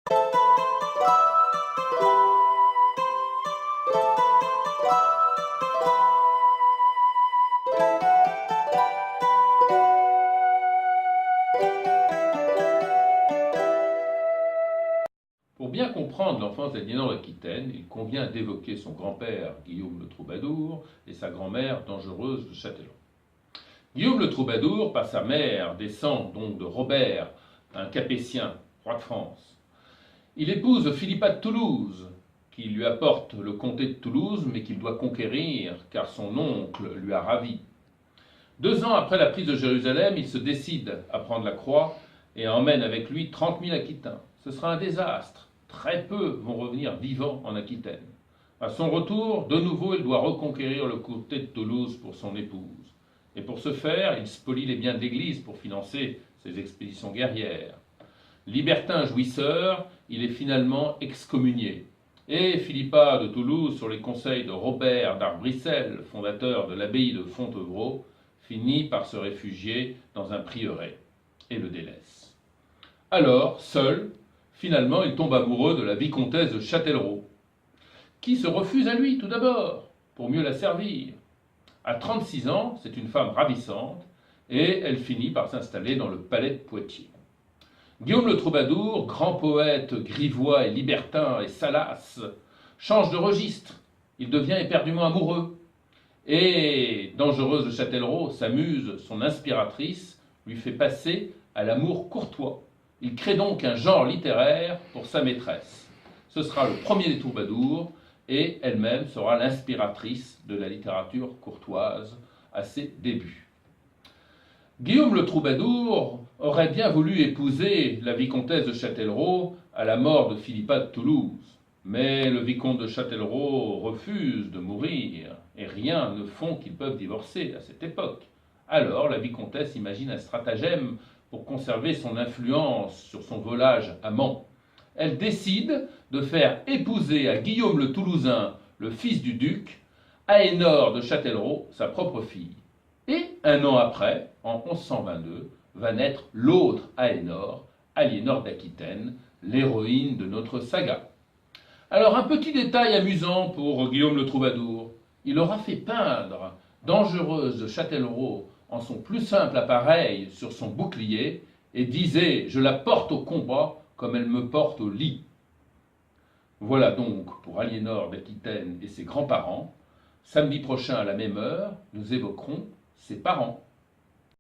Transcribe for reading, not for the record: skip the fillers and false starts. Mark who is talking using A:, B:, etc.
A: Pour bien comprendre l'enfance d'Aliénor d'Aquitaine, il convient d'évoquer son grand-père, Guillaume le Troubadour, et sa grand-mère, Dangereuse de Châtellerault. Guillaume le Troubadour, par sa mère, descend donc de Robert, un Capétien, roi de France. Il épouse Philippa de Toulouse, qui lui apporte le comté de Toulouse, mais qu'il doit conquérir, car son oncle lui a ravi. 2 ans après la prise de Jérusalem, il se décide à prendre la croix et emmène avec lui 30 000 Aquitains. Ce sera un désastre. Très peu vont revenir vivants en Aquitaine. À son retour, de nouveau, il doit reconquérir le comté de Toulouse pour son épouse. Et pour ce faire, il spolie les biens de l'Église pour financer ses expéditions guerrières. Libertin jouisseur, il est finalement excommunié. Et Philippa de Toulouse, sur les conseils de Robert d'Arbrissel, fondateur de l'abbaye de Fontevraud, finit par se réfugier dans un prieuré et le délaisse. Alors, seul, finalement, il tombe amoureux de la vicomtesse de Châtellerault, qui se refuse à lui tout d'abord, pour mieux la servir. À 36 ans, c'est une femme ravissante, et elle finit par s'installer dans le palais de Poitiers. Guillaume le Troubadour, grand poète grivois et libertin et salace, change de registre. Il devient éperdument amoureux. Et Dangereuse de Châtellerault, sa muse, son inspiratrice, lui fait passer à l'amour courtois. Il crée donc un genre littéraire pour sa maîtresse. Ce sera le premier des troubadours, et elle-même sera l'inspiratrice de la littérature courtoise à ses débuts. Guillaume le Troubadour aurait bien voulu épouser la vicomtesse de Châtellerault à la mort de Philippa de Toulouse, mais le vicomte de Châtellerault refuse de mourir, et rien ne font qu'ils peuvent divorcer à cette époque. Alors la vicomtesse imagine un stratagème pour conserver son influence sur son volage amant. Elle décide de faire épouser à Guillaume le Toulousain, le fils du duc, Aénor de Châtellerault, sa propre fille. Et 1 an après, en 1122, va naître l'autre Aénor, Aliénor d'Aquitaine, l'héroïne de notre saga. Alors un petit détail amusant pour Guillaume le Troubadour, il aura fait peindre Dangereuse de Châtellerault en son plus simple appareil sur son bouclier et disait « Je la porte au combat comme elle me porte au lit ». Voilà donc pour Aliénor d'Aquitaine et ses grands-parents. Samedi prochain à la même heure, nous évoquerons ses parents.